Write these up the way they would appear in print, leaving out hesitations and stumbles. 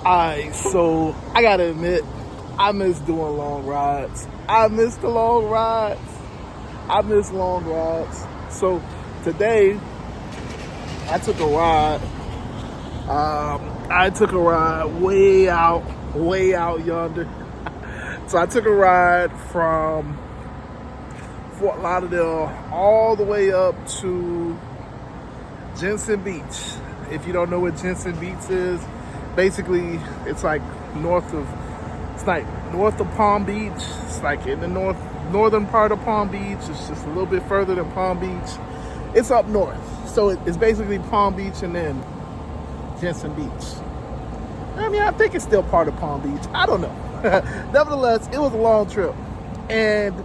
Alright, so I gotta admit, I miss doing long rides. I miss the long rides. I miss long rides. So today, I took a ride. I took a ride way out yonder. So I took a ride from Fort Lauderdale all the way up to Jensen Beach. If you don't know what Jensen Beach is, basically it's like north of Palm Beach. It's like in the northern part of Palm Beach. It's just a little bit further than Palm Beach. It's up north. So it's basically Palm Beach and then Jensen Beach. I mean, I think it's still part of Palm Beach. I don't know. Nevertheless, it was a long trip. And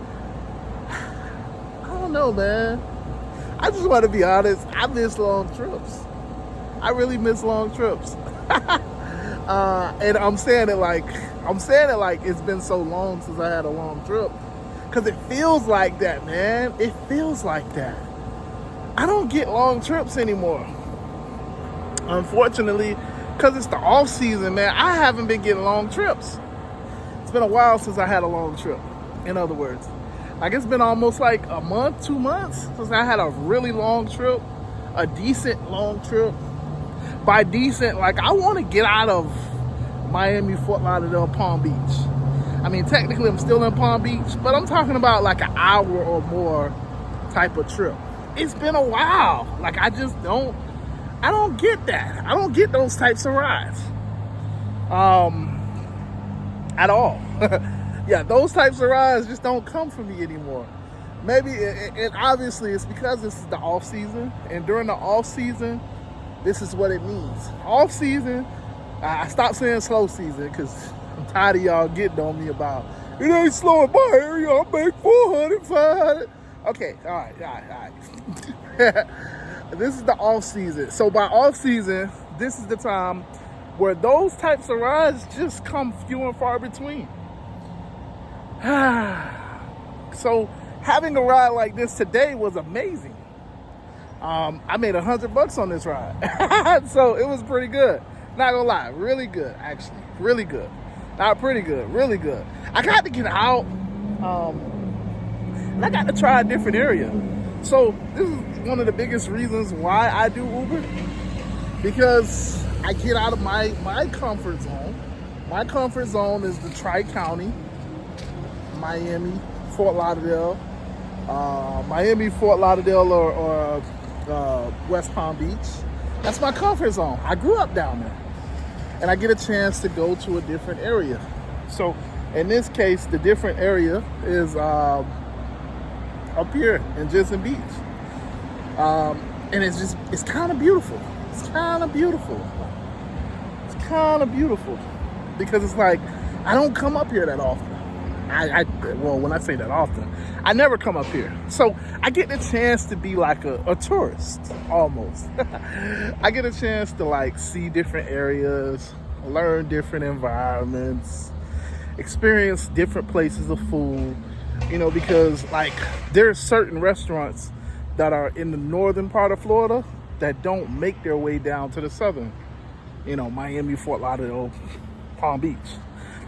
I don't know, man. I just want to be honest. I miss long trips. I really miss long trips. And I'm saying it like it's been so long since I had a long trip. Because it feels like that, man. It feels like that. I don't get long trips anymore. Unfortunately, because it's the off season, man, I haven't been getting long trips. It's been a while since I had a long trip. In other words, like it's been almost like a month, 2 months since I had a really long trip, a decent long trip. By decent, like I want to get out of Miami, Fort Lauderdale, Palm Beach. I mean, technically I'm still in Palm Beach, but I'm talking about like an hour or more type of trip. It's been a while. Like I don't get that. I don't get those types of rides. At all. Yeah, those types of rides just don't come for me anymore. Maybe, and obviously it's because this is the off season, and during the off season, this is what it means. Off season, I stopped saying slow season because I'm tired of y'all getting on me about, it ain't slow in my area, I make 400, 500. Okay, all right. This is the off season. So by off season, this is the time where those types of rides just come few and far between. So having a ride like this today was amazing. I made $100 on this ride. So it was pretty good. Not gonna lie, really good, actually. Really good. Not pretty good, really good. I got to get out, and I got to try a different area. So this is one of the biggest reasons why I do Uber, because I get out of my comfort zone. My comfort zone is the Tri-County, Miami, Fort Lauderdale, or West Palm Beach. That's my comfort zone. I grew up down there, and I get a chance to go to a different area. So in this case, the different area is up here in Jensen Beach. And it's kind of beautiful. It's kind of beautiful. Because it's like, I don't come up here that often. Well, when I say that often, I never come up here. So I get the chance to be like a tourist, almost. I get a chance to like see different areas, learn different environments, experience different places of food, because like there's certain restaurants that are in the northern part of Florida that don't make their way down to the southern, Miami, Fort Lauderdale, Palm Beach.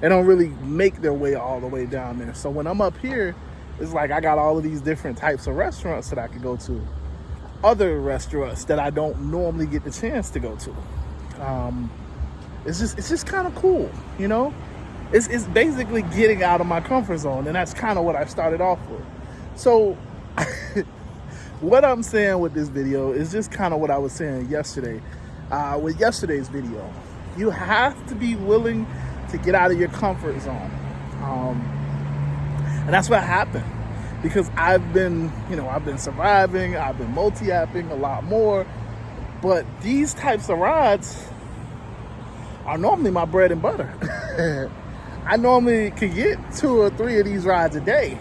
They don't really make their way all the way down there. So when I'm up here, it's like I got all of these different types of restaurants that I could go to. Other restaurants that I don't normally get the chance to go to. It's just kind of cool, It's basically getting out of my comfort zone, and that's kind of what I started off with. So what I'm saying with this video is just kind of what I was saying yesterday. With yesterday's video, you have to be willing to get out of your comfort zone. And that's what happened, because I've been surviving, I've been multi-apping a lot more, but these types of rides are normally my bread and butter. I normally could get 2 or 3 of these rides a day.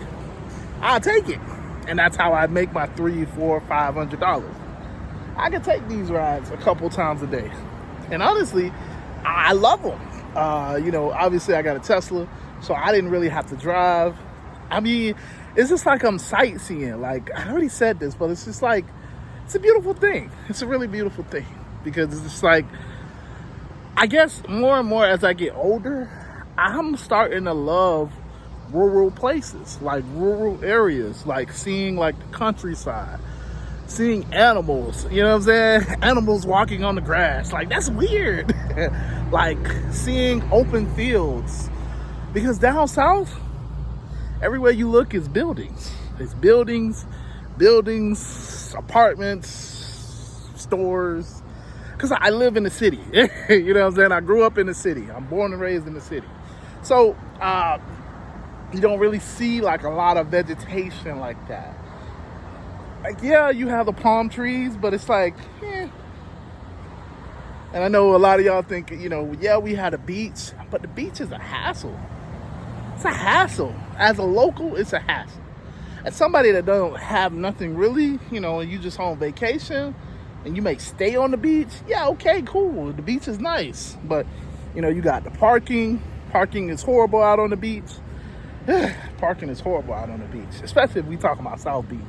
I'll take it. And that's how I make my $300, $400, $500. I can take these rides a couple times a day. And honestly, I love them. Obviously I got a Tesla, so I didn't really have to drive. I mean, it's just like I'm sightseeing. Like, I already said this, but it's just like, it's a beautiful thing. It's a really beautiful thing, because it's just like, I guess more and more as I get older, I'm starting to love rural places, like rural areas, like seeing like the countryside, seeing animals, you know what I'm saying? Animals walking on the grass. Like, that's weird. Like seeing open fields. Because down south, everywhere you look is buildings. It's buildings, apartments, stores. Because I live in the city. You know what I'm saying? I grew up in the city. I'm born and raised in the city. So, you don't really see like a lot of vegetation like that. Like, yeah, you have the palm trees, but it's like, eh. And I know a lot of y'all think, you know, yeah, we had a beach, but the beach is a hassle. It's a hassle. As a local, it's a hassle. As somebody that don't have nothing really, you know, and you just on vacation and you may stay on the beach, yeah, okay, cool. The beach is nice. But, you know, you got the parking. Parking is horrible out on the beach. Parking is horrible out on the beach, especially if we talk about South Beach.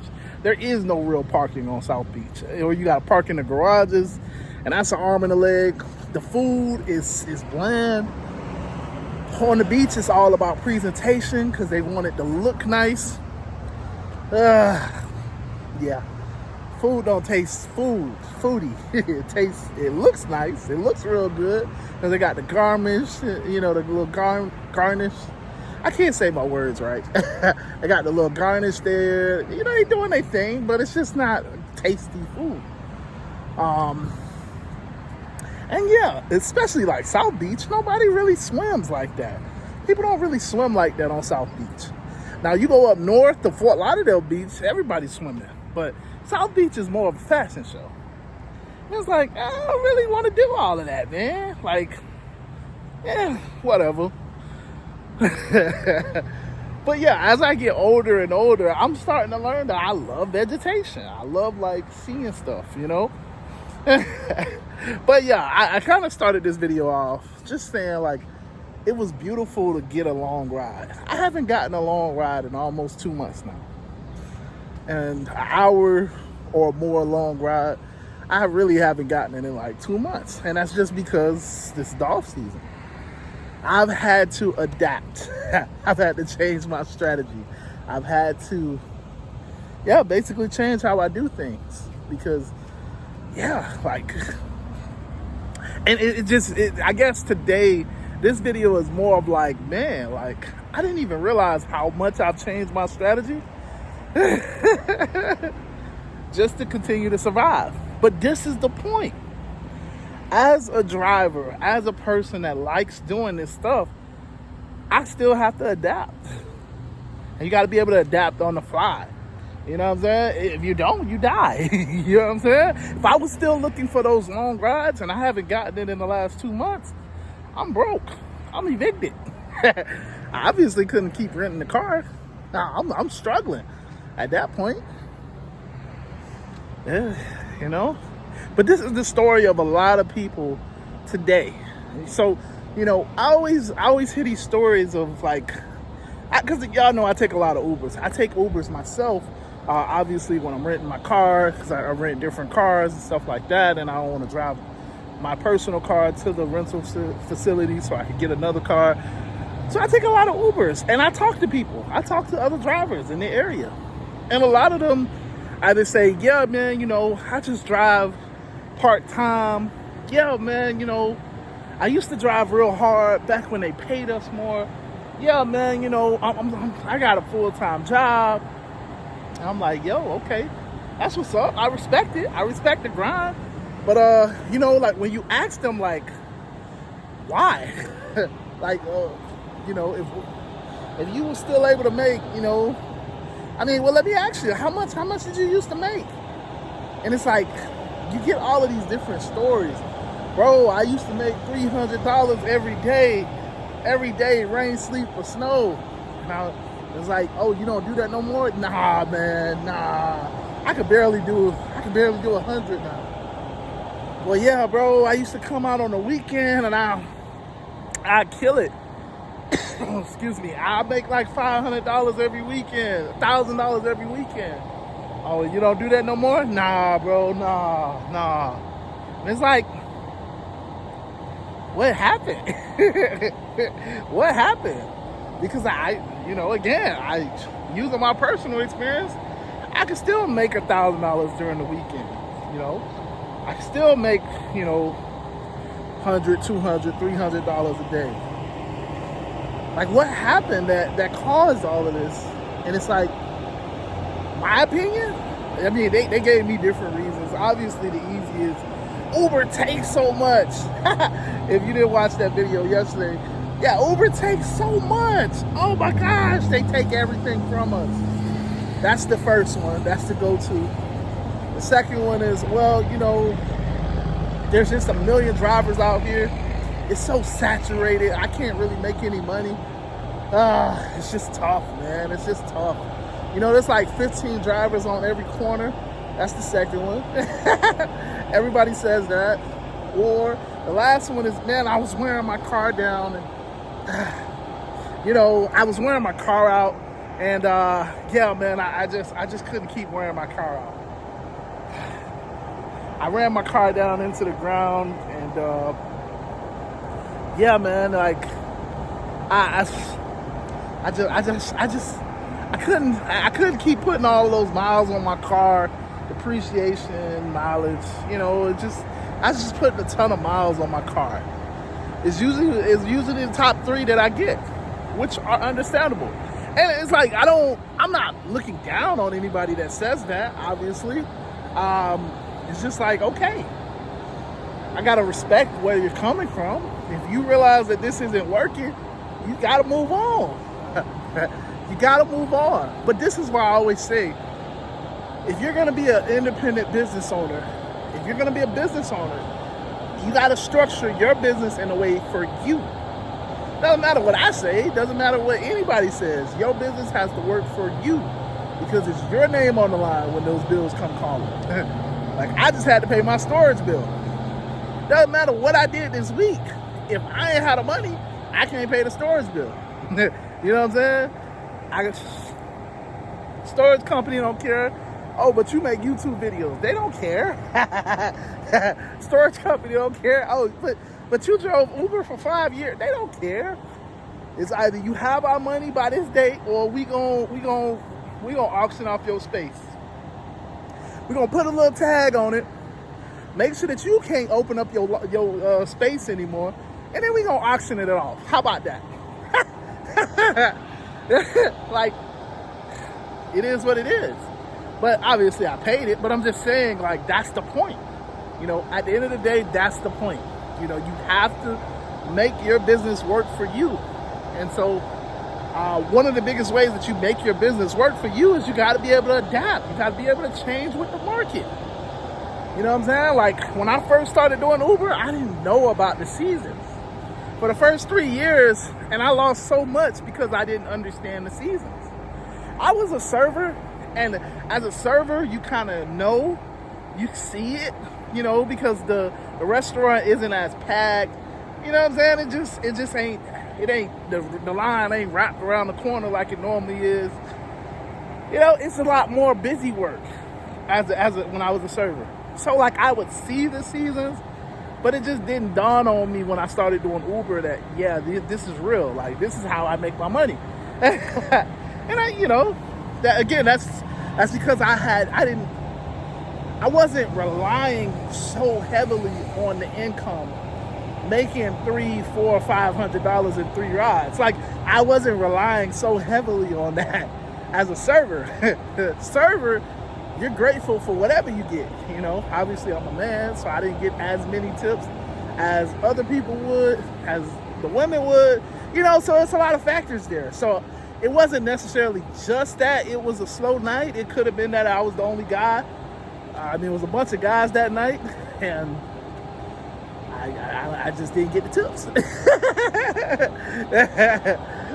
There is no real parking on South Beach. Or you got to park in the garages, and that's an arm and a leg. The food is bland. On the beach, it's all about presentation because they want it to look nice. Yeah. Food don't taste foodie. It looks nice. It looks real good because they got the garnish, you know, the little garnish. I can't say my words right. They got the little garnish there. You know, they doing their thing, but it's just not tasty food. And yeah, especially like South Beach, nobody really swims like that. People don't really swim like that on South Beach. Now you go up north to Fort Lauderdale Beach, everybody's swimming. But South Beach is more of a fashion show. And it's like, I don't really want to do all of that, man. Like, yeah, whatever. But yeah, as I get older and older, I'm starting to learn that I love vegetation. I love like seeing stuff, you know. But yeah, I kind of started this video off just saying like it was beautiful to get a long ride. I haven't gotten a long ride in almost 2 months now, and an hour or more long ride I really haven't gotten it in like 2 months, and that's just because this is the off season. I've had to adapt. I've had to change my strategy. I've had to, yeah, basically change how I do things because, yeah, like, and I guess today, this video is more of like, man, like, I didn't even realize how much I've changed my strategy just to continue to survive. But this is the point. As a driver, as a person that likes doing this stuff, I still have to adapt. And you got to be able to adapt on the fly. You know what I'm saying? If you don't, you die. You know what I'm saying? If I was still looking for those long rides and I haven't gotten it in the last 2 months, I'm broke. I'm evicted. I obviously couldn't keep renting the car. I'm struggling at that point. Yeah, you know? But this is the story of a lot of people today. So, you know, I always hear these stories of like, because y'all know I take a lot of Ubers. I take Ubers myself, obviously when I'm renting my car, because I rent different cars and stuff like that, and I don't want to drive my personal car to the rental facility so I can get another car. So I take a lot of Ubers, and I talk to people. I talk to other drivers in the area. And a lot of them either say, yeah, man, you know, I just drive part-time. Yeah, man, you know, I used to drive real hard back when they paid us more. Yeah, man, you know, I got a full-time job. And I'm like, yo, okay, that's what's up. I respect it. I respect the grind. But, you know, like when you ask them, like, why? Like, you know, if you were still able to make, you know, I mean, well, let me ask you, how much did you used to make? And it's like, you get all of these different stories. Bro, I used to make $300 every day, rain, sleep, or snow. Now, it's like, oh, you don't do that no more? Nah, man, nah. I could barely do 100 now. Well, yeah, bro, I used to come out on the weekend and I'd kill it. Excuse me, I make like $500 every weekend, $1,000 every weekend. Oh, you don't do that no more? Nah, bro, nah. And it's like, what happened? What happened? Because again, using my personal experience, I can still make $1,000 during the weekend. I can still make, $100, $200, $300 a day. Like, what happened that caused all of this? And it's like, my opinion, I mean, they gave me different reasons. Obviously, the easiest, Uber takes so much. If you didn't watch that video yesterday, yeah, Uber takes so much. Oh my gosh, they take everything from us. That's the first one. That's the go-to. The second one is, well, there's just a million drivers out here. It's so saturated. I can't really make any money. It's just tough, man. It's just tough. There's like 15 drivers on every corner. That's the second one. Everybody says that. Or the last one is, man, I was wearing my car down and, I was wearing my car out and, yeah, man, I just couldn't keep wearing my car out. I ran my car down into the ground and, yeah, man, like, I couldn't keep putting all of those miles on my car, depreciation, mileage, I was just putting a ton of miles on my car. It's usually the top 3 that I get, which are understandable. And it's like, I'm not looking down on anybody that says that, obviously. It's just like, okay, I gotta respect where you're coming from. If you realize that this isn't working, you gotta move on. You gotta move on. But this is why I always say, if you're gonna be an independent business owner, if you're gonna be a business owner, you gotta structure your business in a way for you. Doesn't matter what I say, doesn't matter what anybody says. Your business has to work for you because it's your name on the line when those bills come calling. Like, I just had to pay my storage bill. Doesn't matter what I did this week. If I ain't had the money, I can't pay the storage bill. You know what I'm saying? Storage company don't care. Oh, but you make YouTube videos. They don't care. Storage company don't care. Oh, but you drove Uber for 5 years. They don't care. It's either you have our money by this date or we gonna auction off your space. We're gonna put a little tag on it. Make sure that you can't open up your space anymore. And then we're gonna auction it off. How about that? Like, it is what it is. But obviously I paid it, but I'm just saying, like, that's the point. At the end of the day, that's the point. You have to make your business work for you. And so one of the biggest ways that you make your business work for you is you got to be able to adapt. You got to be able to change with the market. You know what I'm saying? Like, when I first started doing Uber, I didn't know about the seasons. For the first 3 years, and I lost so much because I didn't understand the seasons. I was a server, and as a server, you kind of know, you see it, because the restaurant isn't as packed. You know what I'm saying? It just ain't, the line ain't wrapped around the corner like it normally is. It's a lot more busy work when I was a server. So, like, I would see the seasons, but it just didn't dawn on me when I started doing Uber that, yeah, this is real. Like, this is how I make my money. And that again, that's because I wasn't relying so heavily on the income, making $300, $400, $500 in 3 rides. Like, I wasn't relying so heavily on that as a server. Server, you're grateful for whatever you get. Obviously I'm a man, so I didn't get as many tips as other people would, as the women would. So it's a lot of factors there. So it wasn't necessarily just that it was a slow night. It could have been that I was the only guy. It was a bunch of guys that night, and I just didn't get the tips.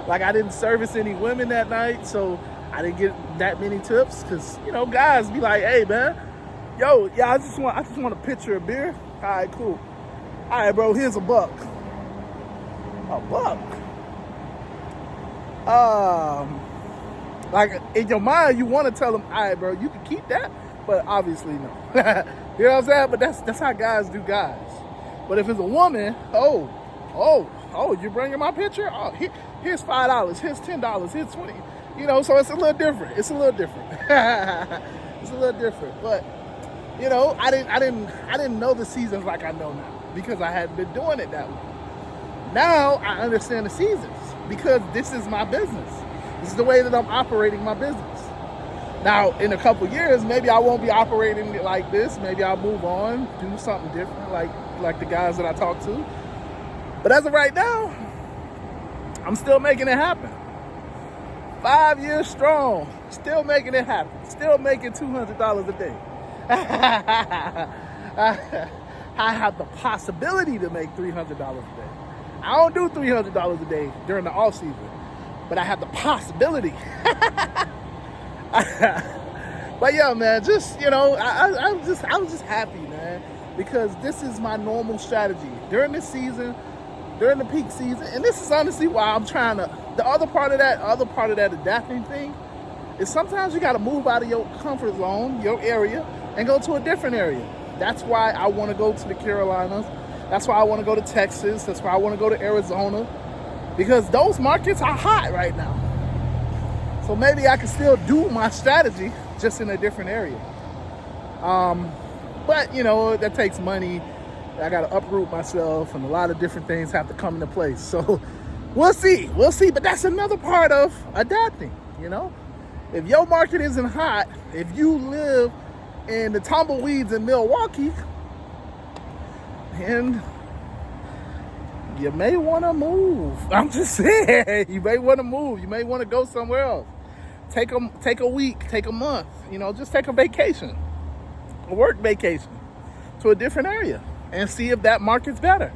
Like, I didn't service any women that night, so I didn't get that many tips. Because, guys be like, hey, man, yo, yeah, I just want a pitcher of beer. All right, cool. All right, bro, here's $1. $1? Like, in your mind, you want to tell them, all right, bro, you can keep that, but obviously no. You know what I'm saying? But that's how guys do guys. But if it's a woman, oh, Oh, you bringing my picture? Oh, here's $5. Here's $10. Here's 20. You know, so it's a little different. It's a little different. It's a little different. But you know, I didn't know the seasons like I know now because I hadn't been doing it that way. Now I understand the seasons because this is my business. This is the way that I'm operating my business. Now, in a couple years, maybe I won't be operating it like this. Maybe I'll move on, do something different, like the guys that I talk to. But as of right now, I'm still making it happen. 5 years strong, still making it happen. Still making $200 a day. I have the possibility to make $300 a day. I don't do $300 a day during the off season, but I have the possibility. But yeah, man, just, you know, I was just happy, man, because this is my normal strategy during this season, during the peak season, and this is honestly why I'm trying to. The other part of that adapting thing is sometimes you got to move out of your comfort zone, your area, and go to a different area. That's why I want to go to the Carolinas. That's why I want to go to Texas. That's why I want to go to Arizona, because those markets are hot right now. So maybe I can still do my strategy just in a different area. But you know, that takes money. I got to uproot myself, and a lot of different things have to come into place. So we'll see. But that's another part of adapting, you know. If your market isn't hot, if you live in the tumbleweeds in Milwaukee, and you may want to move. I'm just saying, you may want to move. You may want to go somewhere else. Take a week, take a month, you know, just take a vacation, a work vacation to a different area and see if that market's better.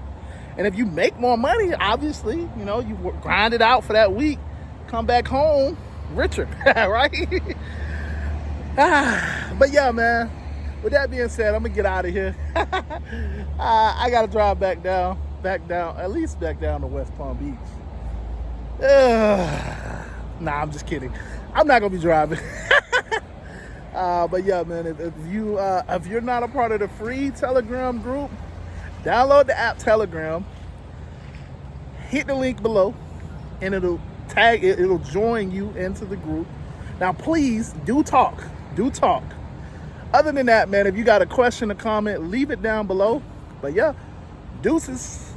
And if you make more money, obviously, you know, you grind it out for that week, come back home richer, right? But yeah, man, with that being said, I'm gonna get out of here. I gotta drive back down, at least back down to West Palm Beach. Nah, I'm just kidding. I'm not gonna be driving. But yeah, man, if you're not a part of the free Telegram group, download the app Telegram, hit the link below, and it'll join you into the group. Now, please do talk. Other than that, man, if you got a question or comment, leave it down below. But yeah, deuces.